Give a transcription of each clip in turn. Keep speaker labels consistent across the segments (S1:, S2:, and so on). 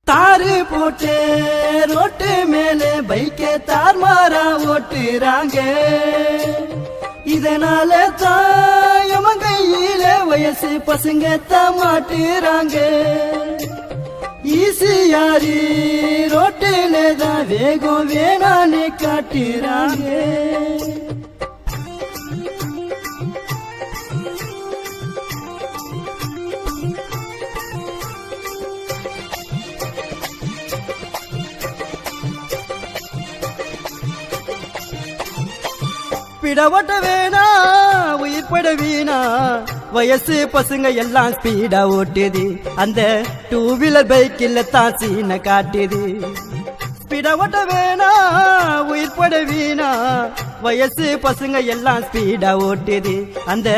S1: தாரு போட்டு ரோட்டு மேலே பைக்கே தார்மாரா ஓட்டுறாங்க. இதனால தாயம கையில வயசு பசங்க மாட்டுறாங்க. ஈசியாரி ரோட்டுல தான் வேகம் வேணான்னு காட்டுறாங்க. பிடவட்ட வேணா உயிர் பட வீணா வயசு பசங்க எல்லாம் ஸ்பீடா ஓட்டுது. அந்த 2 வீலர் பைக்கில் தான் சீன காட்டுது. பிடவட்ட வேணா உயிர் பட வீணா வயசு பசங்க எல்லாம் ஸ்பீடா ஓட்டுது. அந்த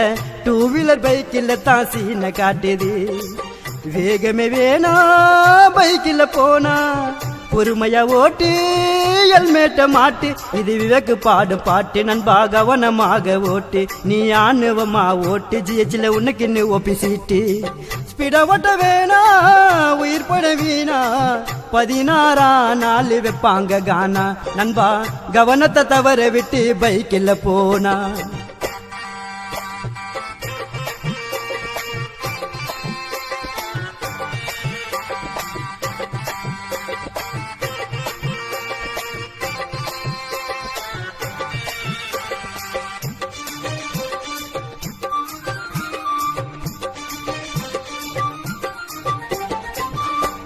S1: 2 வீலர் பைக்கில் தான் சீன காட்டுது. வேகமே வேணா பைக்கில் போனா பொறுமையா ஓட்டு ஹெல்மெட்ட மாட்டு. இது விவேக்கு பாடும் பாட்டு நண்பா கவனமாக ஓட்டு. நீ ஆணுவமா ஓட்டு ஜிஹெச்ல உனக்கு இன்னும் ஓபி சீட்டு. ஸ்பீடா ஓட்ட வேணா உயிர் பட வீணா 16ஆம் நாள் வைப்பாங்க கானா. நண்பா கவனத்தை தவற விட்டு பைக்கில் போனா.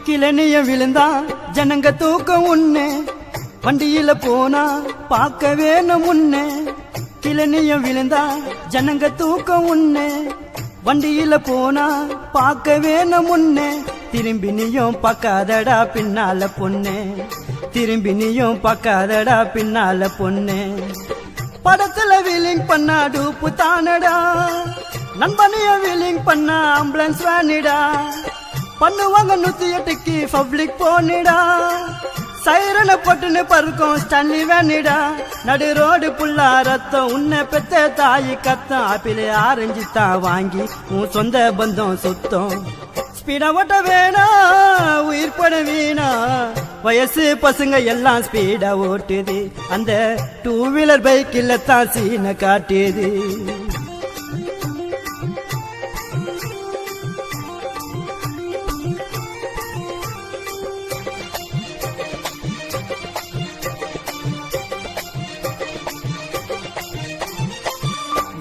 S1: கிளனிய விழுந்தா ஜனங்க தூக்கம் உன்ன வண்டியில போனா பார்க்க வேணும் உன்ன. கிளனிய விழுந்தா ஜனங்க தூக்கம் உன்ன வண்டியில போனா பார்க்க வேணும் உன்ன. திரும்பி நீயும் பார்க்காதடா பின்னால பொண்ணு. திரும்பி நீயும் பார்க்காதடா பின்னால பொண்ணு. படத்துல வீலிங் பண்ணா டூப்பு தானடா. நண்பனைய வீலிங் பண்ணா ஆம்புலன்ஸ் வேனிடா. பண்ணுவாங்க 108க்கு பப்ளிக் போனிடா. சைரனை போட்டுன்னு பருக்கும் ஸ்டான்லி வேனிடா. நடு ரோடு புல்லா ரத்தம் உன்னை பெத்த தாயி கத்தம். ஆப்பிளே ஆரஞ்சு தான் வாங்கி உன் சொந்த பந்தம் சுத்தம். ஸ்பீடா ஓட்ட வேணா உயிர் பட வீணா வயசு பசங்க எல்லாம் ஸ்பீடா ஓட்டுது. அந்த 2 வீலர் பைக்கில் தான் சீன காட்டுது.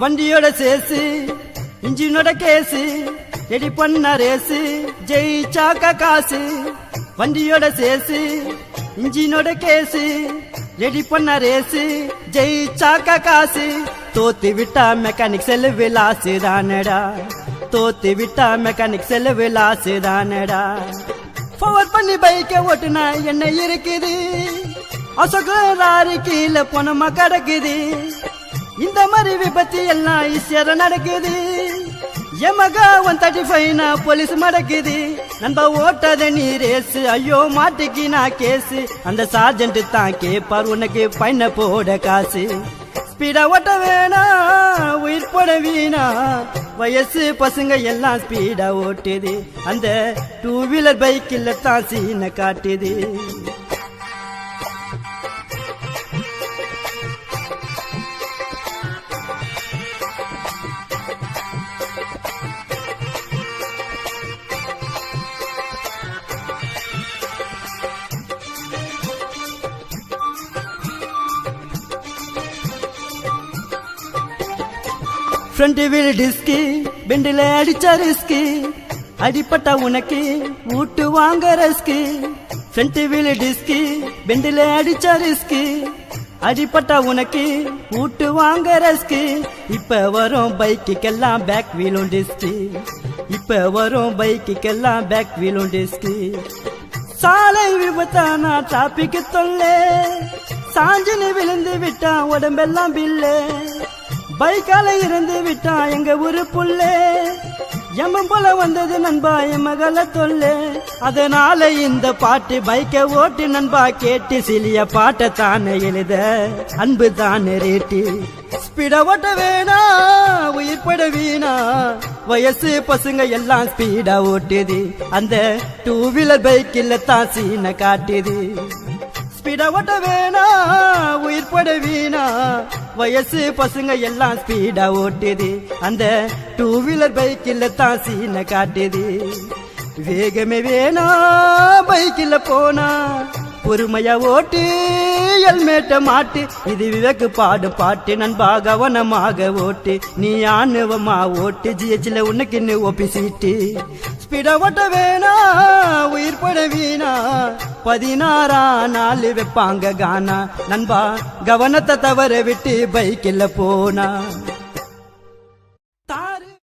S1: வண்டியோட சேசு இன்ஜினோட கேசு ரெடி பண்ண ரேசு ஜெயிச்சாக்க காசு. வண்டியோட சேசு இன்ஜினோட கேசு ரெடி பண்ண ரேசு ஜெயிச்சாக்க காசு. தோத்து விட்டா மெக்கானிக் செலவு லாசு தானடா. தோத்து விட்டா மெக்கானிக் செலவு லாசு தானடா. பவர் பண்ணி பைக்க ஓட்டுனா என்ன இருக்குது. அசோகராரி கீழே போனமா கிடக்குது. இந்த மாதிரி விபத்து எல்லாம் ஈஸியா நடக்குது. எமகா 135 போலீஸ் மடக்குது. நண்பா ஓட்டாத நீ ரேசு ஐயோ மாட்டுக்கு நான் கேசு. அந்த சார்ஜென்ட் தான் கேப்பார் உனக்கு பைன போட காசு. ஸ்பீடா ஓட்ட வேணா உயிர் போட வீணா வயசு பசங்க எல்லாம் ஸ்பீடா ஓட்டுது. அந்த 2 வீலர் பைக்கில் தான் சீன காட்டுது. ஃப்ரண்ட் வீல் டிஸ்கி பெண்டில அடிச்ச ரிஸ்கி. அடிப்பட்டா உனக்கு ஊட்டு வாங்க ரஸ்கி. ஃப்ரண்ட் வீல் டிஸ்கி பெண்டில அடிச்ச ரிஸ்கி. அடிப்பட்டா உனக்கு ஊட்டு வாங்க ரஸ்கி. இப்ப வரும் பைக்குக்கெல்லாம் பேக் வீலும் டிஸ்கி. இப்ப வரும் பைக்குக்கெல்லாம் பேக் வீலும் டிஸ்கி. சாலை விபத்தானா டிராபிக் தொல்லை. சாஞ்சினு விழுந்து விட்டா உடம்பெல்லாம் பில்லே. பைக்கால இருந்து விட்டா எங்க ஊரு புள்ளே. எம்மன் போல வந்தது நண்பா என் மகள தொல்ல, அதனால இந்த பாட்டு பைக்கை ஓட்டு நண்பா கேட்டு சிலிய பாட்டை தானே எழுத அன்பு தானே ரேட்டு. ஸ்பீட ஓட்ட வேணா உயிர் பட வீணா, வயசு பசங்க எல்லாம் ஸ்பீடா ஓட்டுது, அந்த டூ வீலர் பைக்கில் தான் சீனை காட்டுது. ஸ்பீடா ஓட்ட வேணா உயிர் பட வீணா, வயசு பசங்க எல்லாம் ஸ்பீடா ஓட்டுது, அந்த டூ வீலர் பைக்கில் தான் சீனை காட்டுது. வேகமே வேணா பைக்கில் போனா, பொறுமையா ஓட்டு ஹெல்மெட்ட மாட்டு, இது விவேக்கு பாடும் பாட்டு நண்பா கவனமாக ஓட்டு, நீ ஆணுவமா ஓட்டு ஜிஹெச்ல உனக்கு ஓபி சீட்டு. ஸ்பீடா ஓட்ட வேணா உயிர் பட வீணா, 16 நாள் வைப்பாங்க கானா நண்பா, கவனத்தை தவற விட்டு பைக்கில் போனா.